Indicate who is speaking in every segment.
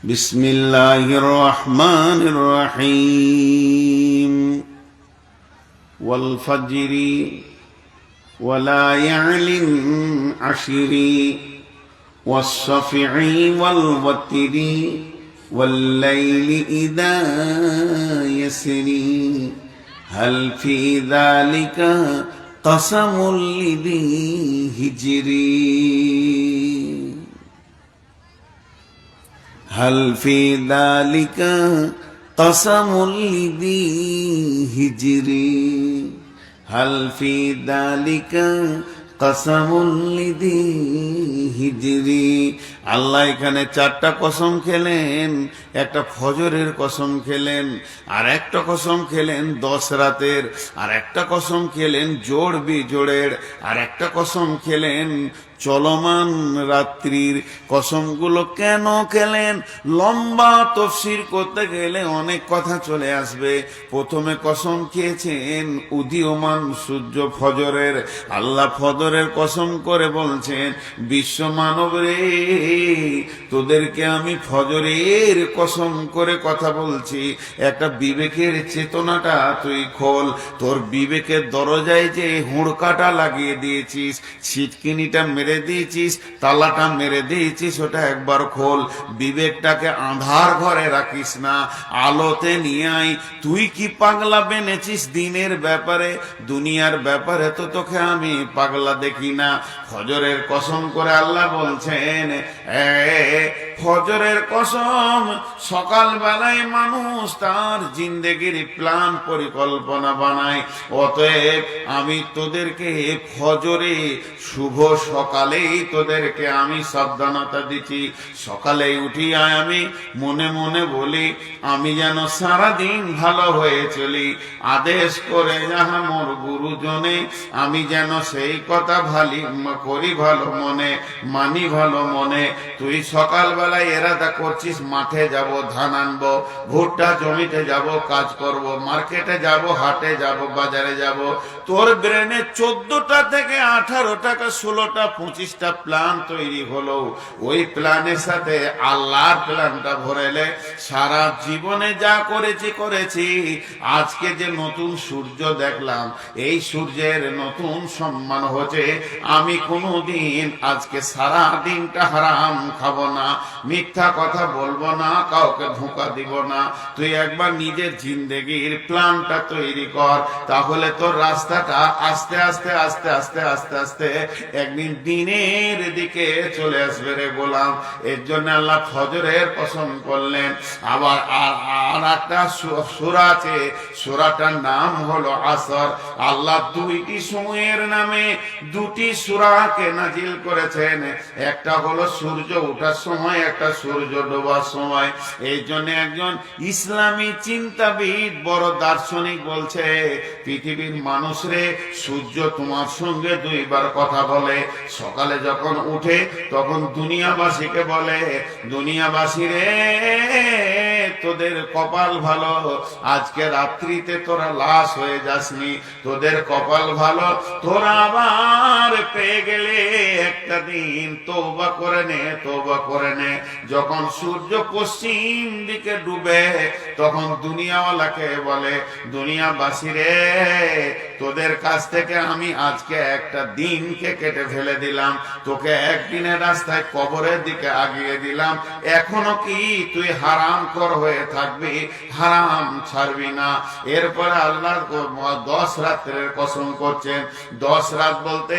Speaker 1: بسم الله الرحمن الرحيم والفجر وليال عشر والشفع والوتر والليل إذا يسر هل في ذلك قسم لذي حجر هل في ذلك قسم لذي حجر هل في ذلك قسم لذي حجر আল্লাহ এখানে চারটা কসম খেলেন। একটা ফজরের কসম খেলেন, আর একটা কসম খেলেন 10 রাতের, আর একটা কসম খেলেন জোড় বিজোড়ের, আর একটা কসম খেলেন চলমান রাত্রির। কসমগুলো কেন খেলেন? লম্বা তফসির করতে গেলে অনেক কথা চলে আসবে। প্রথমে কসম খেয়েছেন উদীয়মান সূর্য ফজরের। আল্লাহ ফজরের কসম করে বলছেন, বিশ্ব মানব রে, তোদেরকে আমি ফজরের কসম করে কথা বলছি। একটা বিবেকের চেতনাটা তুই খোল। তোর বিবেকের দরজায় যে হুড়কাটা লাগিয়ে দিয়েছিস, ছিটকিনিটা মেরে দিয়েছিস, তালাটা মেরে দিয়েছিস, ওটা একবার খোল। বিবেকটাকে আঁধার ঘরে রাখিস না, আলোতে নিয়ে আয়। তুই কি পাগলা বেনেছিস দিনের ব্যাপারে? দুনিয়ার ব্যাপারে তো তোকে আমি পাগলা দেখি না। ফজরের কসম করে আল্লাহ বলছেন, ফজরের কসম। সকাল বেলায় মানুষ তার জিন্দেগির প্ল্যান পরিকল্পনা বানায়। অতএব আমি তোদেরকে ফজরে শুভ সকালেই তোদেরকে আমি সাবধানতা দিচ্ছি। সকালে উঠিয়া আমি মনে মনে বলি, আমি যেন সারাদিন ভালো হয়ে চলি। আদেশ করে যাহা মোর গুরুজনে, আমি যেন সেই কথা করি ভালো মনে, মানি ভালো মনে। তুই সকালবেলায় এরাদা করছিস মাঠে যাব, ধান আনবো, ভুট্টা জমিতে যাব, কাজ করব, মার্কেটে যাব, হাটে যাব, বাজারে যাব। তোর ব্রেনে 14টা থেকে 18টা 16টা 25টা প্ল্যান তৈরি হলো। ওই প্ল্যানের সাথে আল্লাহর প্ল্যানটা ভরেলে সারা জীবনে যা করেছি। আজকে যে নতুন সূর্য দেখলাম, এই সূর্যের নতুন সম্মান হচ্ছে। আমি কোনোদিন আজকে সারা দিনটা হারাম খাবো না, মিথ্যা কথা বলবো না, কাউকে ধোঁকা দিব না। তুই একবার নিজের জিন্দেগির প্ল্যানটা তৈরি কর, তাহলে তোর রাস্তাটা আস্তে আস্তে আস্তে আস্তে আস্তে আস্তে একদিন দিনের দিকে চলে আসবে রে গোলাম। এর জন্য আল্লাহ ফজরের কসম করলেন। আবার আর একটা সূরা আছে, সূরাটার নাম হলো আসর। আল্লাহ দুইটি সময়ের নামে দুটি সূরাকে নাজিল করেছেন। একটা হলো সূর্য ওঠার সময়, একটা সূর্য ডোবার সময়। এই জন্য একজন ইসলামী চিন্তাবিদ, বড় দার্শনিক বলছে, পৃথিবীর মানুষরে, সূর্য তোমার সঙ্গে দুইবার কথা বলে। সকালে যখন উঠে তখন দুনিয়াবাসীকে বলে, দুনিয়াবাসী রে, তোদের কপাল ভালো, আজকে রাত্রিতে তোরা লাশ হয়ে যাসনি। তোদের কপাল ভালো, তোরা আবার পেয়ে গেলে একটা দিন তওবা করে নে, তওবা করে নে। যখন সূর্য পশ্চিম দিকে ডুবে তখন দুনিয়াওয়ালাকে বলে, দুনিয়াবাসী রে, তোদের কাছ থেকে আমি আজকে একটা দিনকে কেটে ফেলে দিলাম, তোকে একদিনের রাস্তায় কবরের দিকে আগিয়ে দিলাম। এখনো কি তুই হারাম কর হয়ে থাকবি? হারাম ছাড়বি না। এরপরে আল্লাহ 10 রাতের কসম করছেন। 10 রাত বলতে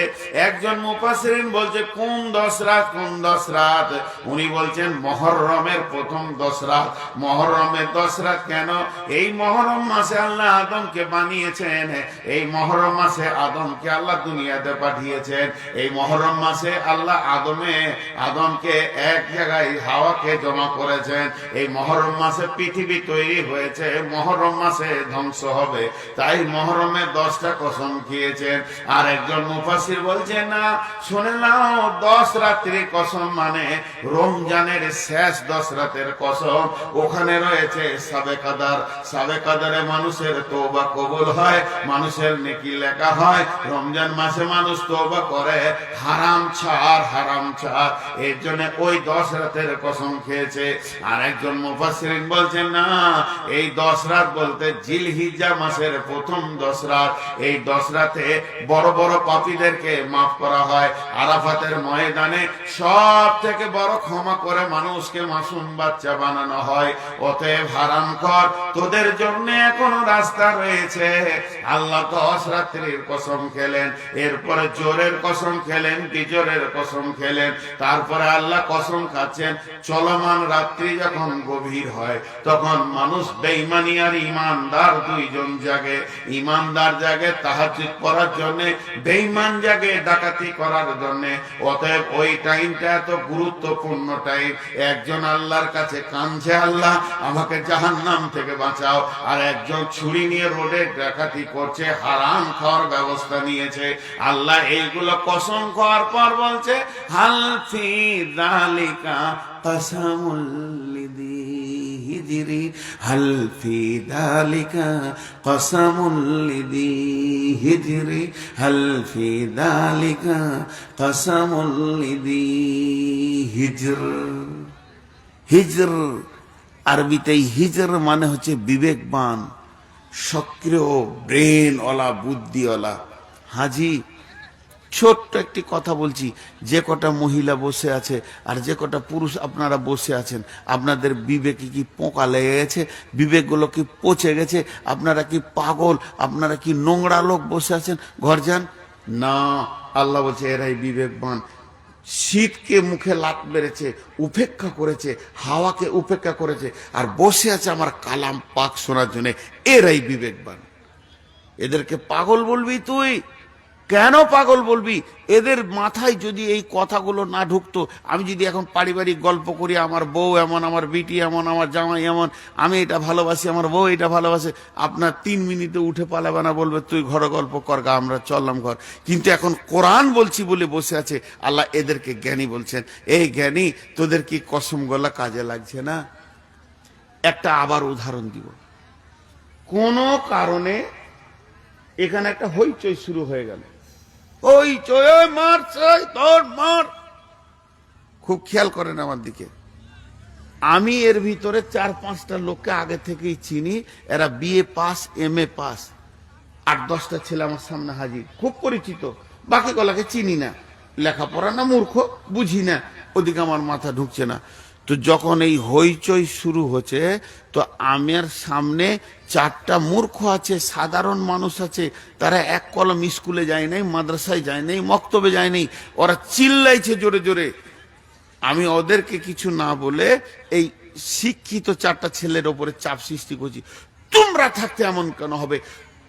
Speaker 1: একজন মুফাসসিরিন বলছে, কোন 10 রাত, কোন 10 রাত? উনি বলছেন মুহররমের প্রথম 10 রাত। মুহররমের 10 রাত কেন? এই মুহররম মাসে আল্লাহ আদমকে বানিয়েছেন। এই মুহররম মাসে আদমকে আল্লাহ দুনিয়াতে পাঠিয়েছেন। এই মুহররম মাসে আল্লাহ আদমকে এক জায়গায় হাওয়াকে জমা করেছেন। এই মুহররম মাসে মাসে পৃথিবী তৈরি হয়েছে, মহরম মাসে ধ্বংস হবে, তাই মহরমে 10টা কসম খেয়েছেন। আর একজন মুফাসসির বলছে না, শুনে নাও, 10 রাত্রি কসম মানে রমজানের শেষ 10 রাতের কসম। ওখানে রয়েছে সাবে কাদার, সাবে কাদারে মানুষের তওবা কবুল হয়, মানুষের নেকি লেখা হয়। রমজান মাসে মানুষ তওবা করে, হারাম ছাড়, হারাম ছাড়, এর জন্য ওই 10 রাতের কসম খেয়েছে। আর একজন মুফাসসিরিন বলছেন না, এই 10 রাত বলতে জিলহিজ্জা মাসের প্রথম 10 রাত। এই 10 রাতে বড় বড় পাপীদেরকে মাফ করা হয়। আরাফাতের ময়দানে সব থেকে বড় ক্ষমা করে মানুষকে মাসুম বাচ্চা বানানো হয়। অতএব হারামখোর, তোদের জন্য এখনো রাস্তা রয়েছে। আল্লাহ 10 রাত্রির কসম খেলেন, এরপরে জোরের কসম খেলেন, বিজোরের কসম খেলেন, তারপরে আল্লাহ কসম খাচ্ছেন চলমান রাত্রি যখন গভীর হয় তখন মানুষ বেঈমানি আর ঈমানদার দুইজন জাগে। ঈমানদার জাগে তাহাজ্জুদ পড়ার জন্য, বেঈমান জাগে ডাকাতি করার জন্য। অতএব ওই টাইমটা এত গুরুত্বপূর্ণ টাইম। একজন আল্লাহর কাছে কাঁদছে, আল্লাহ আমাকে জাহান্নাম থেকে বাঁচাও, আর একজন ছুরি নিয়ে রোডে ডাকাতি করছে, হারাম খাওয়ার ব্যবস্থা নিয়েছে। আল্লাহ এইগুলো কসম খাওয়ার পর বলছে হাল ফি যালিকা কসমুল লিযি হিজরি, হাল ফি যালিকা কসমুল লিযি হিজরি, হাল ফি যালিকা কসমুল লিযি হিজর। হিজর আরবিতে হিজর মানে হচ্ছে বিবেকবান, সক্রিয়, ব্রেনওয়ালা, বুদ্ধিওয়ালা। হাজি, ছোট্ট একটি কথা বলছি, যে কটা মহিলা বসে আছে আর যে কটা পুরুষ আপনারা বসে আছেন, আপনাদের বিবেকে কি পোকা লেগে গেছে? বিবেকগুলো কি পচে গেছে? আপনারা কি পাগল? আপনারা কি নোংরা লোক বসে আছেন? ঘর যান না। আল্লাহ বলছে এরাই বিবেকবান। শীতকে মুখে লাত মেরেছে, উপেক্ষা করেছে, হাওয়াকে উপেক্ষা করেছে, আর বসে আছে আমার কালাম পাক শোনার জন্য। এরাই বিবেকবান। এদেরকে পাগল বলবি তুই? কেন পাগল বলবি? এদের মাথায় যদি এই কথাগুলো না ঢুকতো, আমি যদি এখন পারিবারিক গল্প করি, আমার বউ এমন, আমার বিটি এমন, আমার জামাই এমন, আমি এটা ভালোবাসি, আমার বউ এটা ভালোবাসে, আপনার 3 মিনিটে উঠে পালাবে না, বলবে তুই ঘরে গল্প কর গা, আমরা চললাম ঘর। কিন্তু এখন কোরআন বলছি বলে বসে আছে। আল্লাহ এদেরকে জ্ঞানী বলছেন। এই জ্ঞানী, তোদের কি কসম গলা কাজে লাগছে না? একটা আবার উদাহরণ দিব। কোন কারণে এখানে একটা হইচই শুরু হয়ে গেল, হইচই, মার তোর মার। খুব খেয়াল করেন আমার দিকে। আমি এর ভিতরে 4-5টা লোককে আগে থেকেই চিনি। এরা বিএ পাস, MA পাস। 8-10টা ছেলে আমার সামনে হাজির, খুব পরিচিত। বাকি গলাকে চিনি না, লেখাপড়া না মূর্খ, বুঝি না, ওদিকে আমার মাথা ঢুকছে না। তো যখন এই হইচই শুরু হচ্ছে, তো আমার সামনে 4টা মূর্খ আছে, সাধারণ মানুষ আছে। তারা এক কলম স্কুলে যায় নাই, মাদ্রাসায় যায় নাই, মক্তবে যায় নাই। ওরা চিল্লাইছে জোরে জোরে। আমি ওদেরকে কিছু না বলে এই শিক্ষিত 4টা ছেলের ওপরে চাপ সৃষ্টি করছি। তোমরা থাকতে এমন কেন হবে?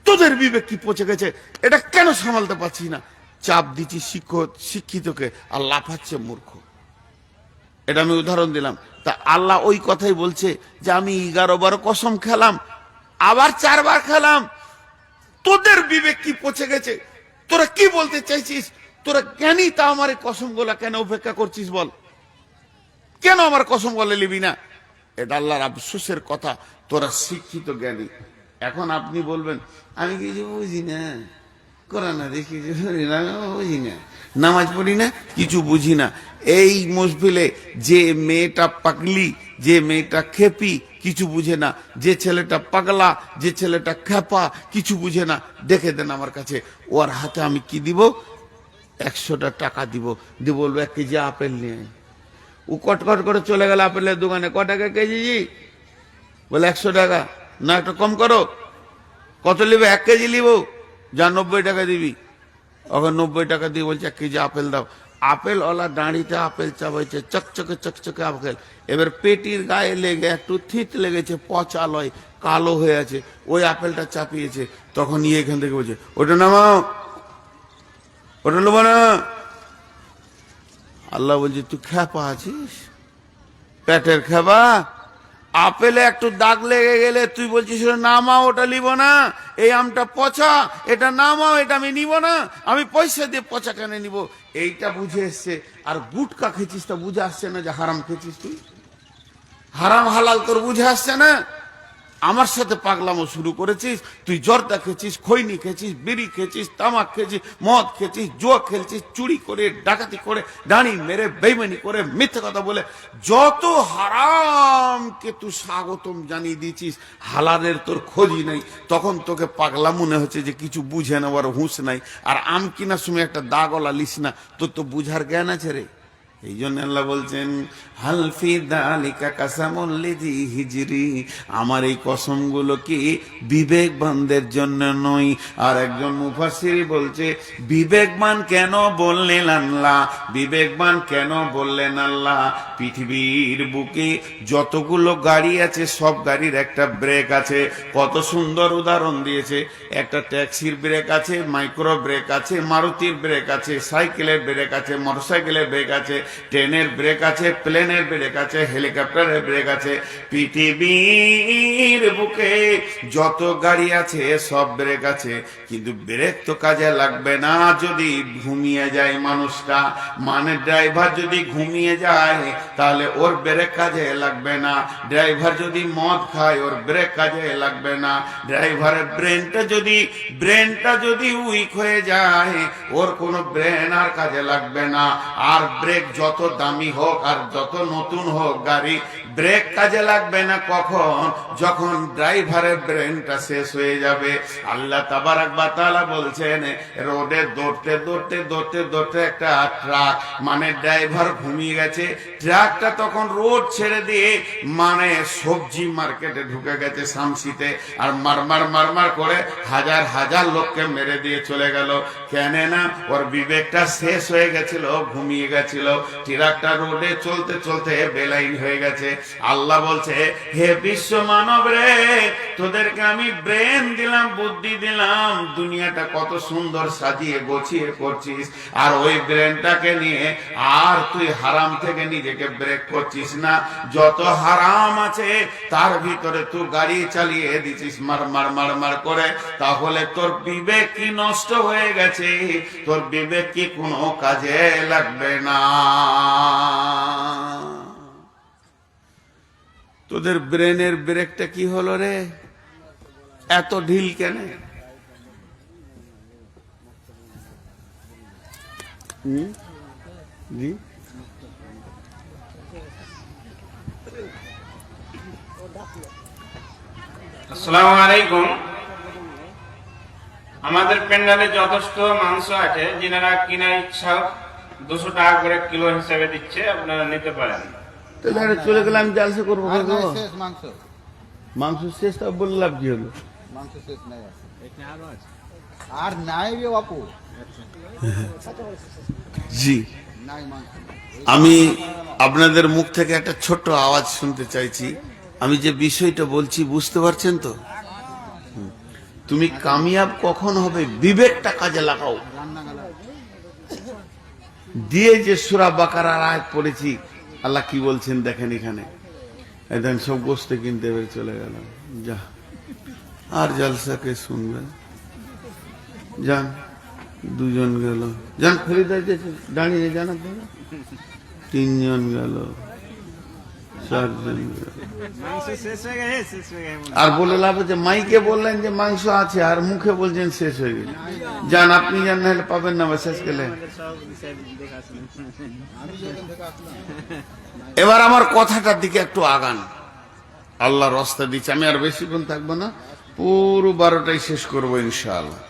Speaker 1: তোদের বিবেক কি পচে গেছে? এটা কেন সামালতে পারছি না? চাপ দিচ্ছি শিক্ষিতকে, আর লাফাচ্ছে মূর্খ। এটা আমি উদাহরণ দিলাম। তা আল্লাহ ওই কথাই বলছে যে আমি 11বার কসম খেলাম, আবার 4বার খেলাম। তোদের বিবেক কি পচে গেছে? তোরা কি বলতে চাইছিস? তোরা জ্ঞানী, তা আমার কসম গোলা কেন উপেক্ষা করছিস? বল, কেন আমার কসম বলে নিবি না? এটা আল্লাহর আফসোসের কথা। তোরা শিক্ষিত, জ্ঞানী। এখন আপনি বলবেন আমি কিছু বুঝি না, কোরআন হাদিস কিছু বুঝি না, বুঝি না, নামাজ পড়ি না, কিছু বুঝি না। এই মসজিদে যে মেয়েটা পাগলি, যে মেয়েটা খেপি, কিছু বুঝে না। যে ছেলেটা পাগলা, যে ছেলেটা খেপা, কিছু বুঝে না, দেখে দেন আমার কাছে। ওর হাতে আমি কি দিব? 100টা টাকা দিব। দিয়ে বলবো 1 কেজি আপেল নিয়ে। ও কটকট করে চলে গেল আপেলের দোকানে। ক টাকা কেজি? বলে 100 টাকা। না, একটা কম করো। কত নিবে? 1 কেজি নিব। যা 90 টাকা দিবি। ওকে 90 টাকা দিয়ে বলছে 1 কেজি আপেল দাও। আপেল ওলা দাঁড়িতে আপেল চাবাইছে, চকচকে চকচকে আপেল। এবার পেটির গায়ে লেগে একটু থিত লেগেছে, পচা লয়, কালো হয়ে আছে। ওই আপেলটা চাপিয়েছে। তখন এখান থেকে বলছে ওটা নামাও, ওটা নেবো না। আল্লাহ বলছে তুই খেপা আছিস, পেটের খেপা? আপেলে একটু দাগ লেগে গেলে তুই বলছিস নামাও, ওটা নিব না, এই আমটা পচা, এটা নামাও, এটা আমি নিব না, আমি পয়সা দিয়ে পচা কেন নিব, এইটা বুঝে এসছে। আর গুটকা খেয়েছিস তা বুঝে আসছে না যে হারাম খেয়েছিস, তুই হারাম হালাল তোর বুঝে আসছে না। আমার সাথে পাগলামো শুরু করেছিস, তুই জর্দা খেয়েছিস, খৈনি খেয়েছিস, বিড়ি খেয়েছিস, তামাক খেয়েছিস, মদ খেয়েছিস, জুয়া খেলছিস, চুরি করে, ডাকাতি করে, ডানি মেরে, বেইমানি করে, মিথ্যে কথা বলে, যত হারামকে তুই স্বাগতম জানিয়ে দিয়েছিস, হালালের তোর খোঁজই নেই। তখন তোকে পাগলা মনে হচ্ছে যে কিছু বুঝে নেওয়ার হুঁশ নাই। আর আম কিনার সময় একটা দাগলা লিস না, তোর তো বুঝার জ্ঞান আছে রে। এই জন্য আল্লাহ বলছেন হালফি দালিকা কাসামুল লিজি হিজরি, আমার এই কসমগুলো কি বিবেকবানদের জন্য নয়। আর একজন মুফাসসির বলছে বিবেকবান কেন বললেন আল্লাহ, বিবেকবান কেন বললেন আল্লাহ? পৃথিবীর বুকে যতগুলো গাড়ি আছে সব গাড়ির একটা ব্রেক আছে। কত সুন্দর উদাহরণ দিয়েছে, একটা ট্যাক্সির ব্রেক আছে, মাইক্রো ব্রেক আছে, মারুতির ব্রেক আছে, সাইকেলের ব্রেক আছে, মোটরসাইকেলের ব্রেক আছে, ট্রেনের ব্রেক আছে, প্লেনের ব্রেক আছে, হেলিকপ্টারের ব্রেক আছে। পৃথিবীর বুকে যত গাড়ি আছে সব ব্রেক আছে, কিন্তু ব্রেক তো কাজে লাগবে না যদি ঘুমিয়ে যায় মানুষটা। মানে ড্রাইভার যদি ঘুমিয়ে যায় তাহলে ওর ব্রেক কাজে লাগবে না। ড্রাইভার যদি মদ খায় ওর ব্রেক কাজে লাগবে না। ড্রাইভারের ব্রেনটা যদি উইক হয়ে যায় ওর কোনো ব্রেন আর কাজে লাগবে না। আর ব্রেক যত দামি হোক আর যত নতুন হোক গাড়ি, ব্রেক কাজে লাগবে না কখন? যখন ড্রাইভারের ব্রেনটা শেষ হয়ে যাবে। আল্লাহ তাবারাক ওয়া তাআলা বলছেন রোডে দৌড়তে একটা ট্রাক, মানে ড্রাইভার ঘুমিয়ে গেছে, ট্রাকটা তখন রোড ছেড়ে দিয়ে মানে সবজি মার্কেটে ঢুকে গেছে শামসিতে, আর মারমার করে হাজার হাজার লোককে মেরে দিয়ে চলে গেল। কেন না? ওর বিবেকটা শেষ হয়ে গেছিল, ঘুমিয়ে গেছিল। ট্রাকটা রোডে চলতে বেলাইন হয়ে গেছে। আল্লাহ বলছে হে বিশ্ব মানব রে, তোদেরকে আমি ব্রেন দিলাম, বুদ্ধি দিলাম, দুনিয়াটা কত সুন্দর সাজিয়ে গোছিয়ে করছিস, আর ওই ব্রেনটাকে নিয়ে আর তুই হারাম থেকে নিজেকে ব্রেক করছিস না। যত হারাম আছে তার ভিতরে তুই গাড়ি চালিয়ে দিছিস মার করে, তাহলে তোর বিবেক কি নষ্ট হয়ে গেছে? তোর বিবেক কি কোনো কাজে লাগবে না? তোদের ব্রেনের ব্রেকটা কি হলো রে? এত ঢিল কেন? জি
Speaker 2: আসসালামু আলাইকুম। আমাদের প্যান্ডেলে যথেষ্ট মাংস আছে, যিনারা কিনার ইচ্ছা 200 টাকা করে কিলো হিসাবে দিচ্ছে, আপনারা নিতে পারেন।
Speaker 1: তাহলে চলে গেলে আমি জালসা করবো। মাংস শেষ, তা বললে লাভ কি হলো?
Speaker 3: মাংস শেষ নাই, আর নাই রে বাপু।
Speaker 1: জি,
Speaker 3: নাই মাংস।
Speaker 1: আমি আপনাদের মুখ থেকে একটা ছোট্ট আওয়াজ শুনতে চাইছি। আমি যে বিষয়টা বলছি বুঝতে পারছেন তো? তুমি কামিয়াব কখন হবে? বিবেকটা কাজে লাগাও। দিয়ে যে সূরা বাকারার আয়াত পড়েছি, আল্লাহ কি বলছেন দেখেন এখানে। এখন সব গোস্ত কিনতে বের চলে গেল, যা আর জলসাকে শুনবেন। যান, দুজন গেল, যান খরিদার দাঁড়িয়ে জানা, 3 জন গেল, 4 জন গেল। আর বলে লাভ হচ্ছে মাইকে বললেন যে মাংস আছে, আর মুখে বলছেন শেষ হয়ে গেছে। যান, আপনি যান, নাহলে পাবেন না শেষ গেলে। এবার আমার কথাটার দিকে একটু আগান। আল্লাহ রাস্তা দিচ্ছে, আমি আর বেশিক্ষণ থাকবো না, পুরো 12টায় শেষ করবো ইনশাআল্লাহ।